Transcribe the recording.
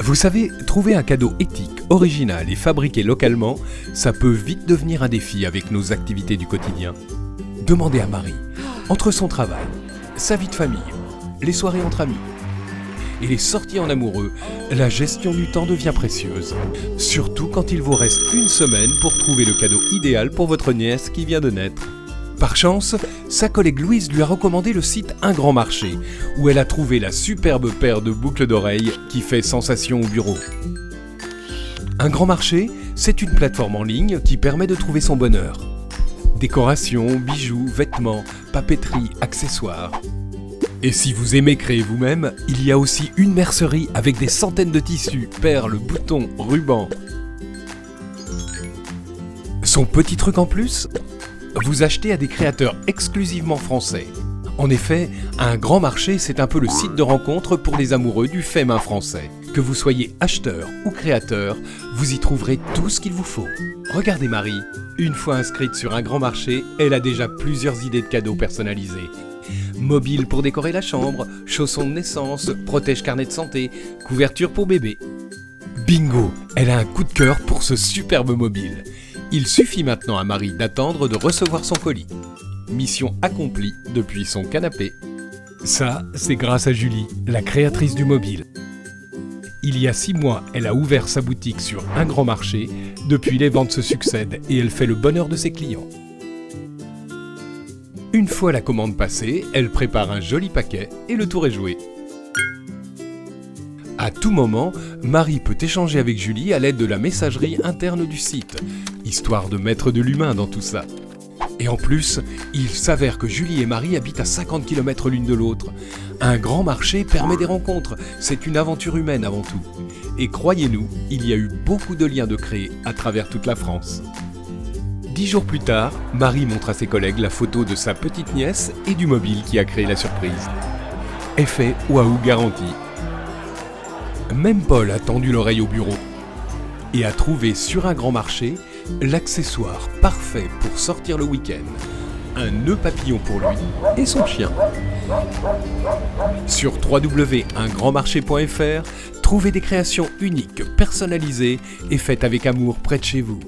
Vous savez, trouver un cadeau éthique, original et fabriqué localement, ça peut vite devenir un défi avec nos activités du quotidien. Demandez à Marie, entre son travail, sa vie de famille, les soirées entre amis et les sorties en amoureux, la gestion du temps devient précieuse. Surtout quand il vous reste une semaine pour trouver le cadeau idéal pour votre nièce qui vient de naître. Par chance, sa collègue Louise lui a recommandé le site Un Grand Marché, où elle a trouvé la superbe paire de boucles d'oreilles qui fait sensation au bureau. Un Grand Marché, c'est une plateforme en ligne qui permet de trouver son bonheur. Décorations, bijoux, vêtements, papeterie, accessoires. Et si vous aimez créer vous-même, il y a aussi une mercerie avec des centaines de tissus, perles, boutons, rubans. Son petit truc en plus ? Vous achetez à des créateurs exclusivement français. En effet, Un Grand Marché, c'est un peu le site de rencontre pour les amoureux du fait main français. Que vous soyez acheteur ou créateur, vous y trouverez tout ce qu'il vous faut. Regardez Marie, une fois inscrite sur Un Grand Marché, elle a déjà plusieurs idées de cadeaux personnalisés. Mobile pour décorer la chambre, chaussons de naissance, protège-carnet de santé, couverture pour bébé. Bingo, elle a un coup de cœur pour ce superbe mobile. Il suffit maintenant à Marie d'attendre de recevoir son colis. Mission accomplie depuis son canapé. Ça, c'est grâce à Julie, la créatrice du mobile. Il y a 6 mois, elle a ouvert sa boutique sur Un Grand Marché. Depuis, les ventes se succèdent et elle fait le bonheur de ses clients. Une fois la commande passée, elle prépare un joli paquet et le tour est joué. À tout moment, Marie peut échanger avec Julie à l'aide de la messagerie interne du site, histoire de mettre de l'humain dans tout ça. Et en plus, il s'avère que Julie et Marie habitent à 50 km l'une de l'autre. Un Grand Marché permet des rencontres, c'est une aventure humaine avant tout. Et croyez-nous, il y a eu beaucoup de liens de créer à travers toute la France. 10 jours plus tard, Marie montre à ses collègues la photo de sa petite nièce et du mobile qui a créé la surprise. Effet waouh garanti. Même Paul a tendu l'oreille au bureau et a trouvé sur Un Grand Marché l'accessoire parfait pour sortir le week-end. Un nœud papillon pour lui et son chien. Sur www.ungrandmarché.fr, trouvez des créations uniques, personnalisées et faites avec amour près de chez vous.